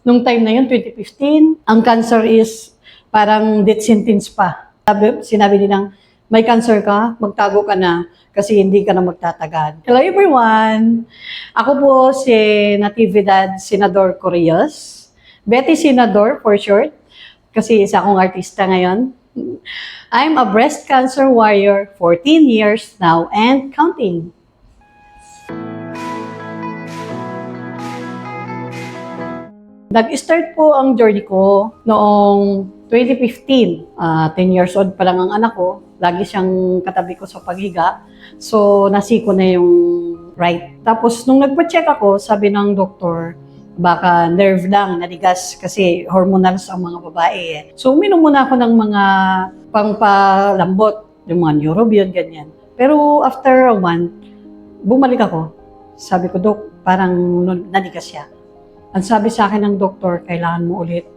Nung time na yun, 2015, ang cancer is parang death sentence pa. Sinabi nilang, may cancer ka, magtago ka na kasi hindi ka na magtatagal. Hello everyone! Ako po si Natividad Senador Correas. Betty Senador for short, kasi isa akong artista ngayon. I'm a breast cancer warrior, 14 years now and counting. Nag-start po ang journey ko noong 2015. 10 years old pa lang ang anak ko. Lagi siyang katabi ko sa paghiga. So, nasiko na yung right. Tapos, nung nagpa-check ako, sabi ng doktor, baka nerve lang, naligas kasi hormonals ang mga babae eh. So, uminom muna ako ng mga pangpalambot, yung mga Neurobion, ganyan. Pero after a month, bumalik ako. Sabi ko, Dok, parang naligas siya. Ang sabi sa akin ng doktor, kailangan mo ulit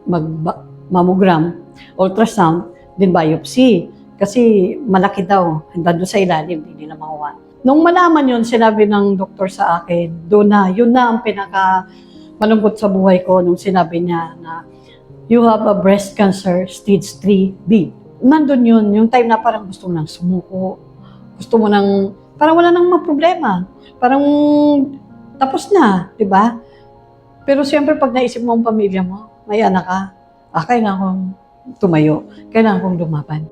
mag-mammogram, ultrasound, din biopsy. Kasi malaki daw, hanggang doon sa ilalim, hindi nila makuha. Nung malaman yun, sinabi ng doktor sa akin, yun na ang pinaka-malungkot sa buhay ko nung sinabi niya na you have a breast cancer stage 3B. Nandun yun, yung time na parang gusto mo nang sumuko, gusto mo nang, parang wala nang mga problema. Parang tapos na, di ba? Pero siyempre, pag naisip mo ang pamilya mo, may anak ka, kailangan kong tumayo, kailangan kong lumaban.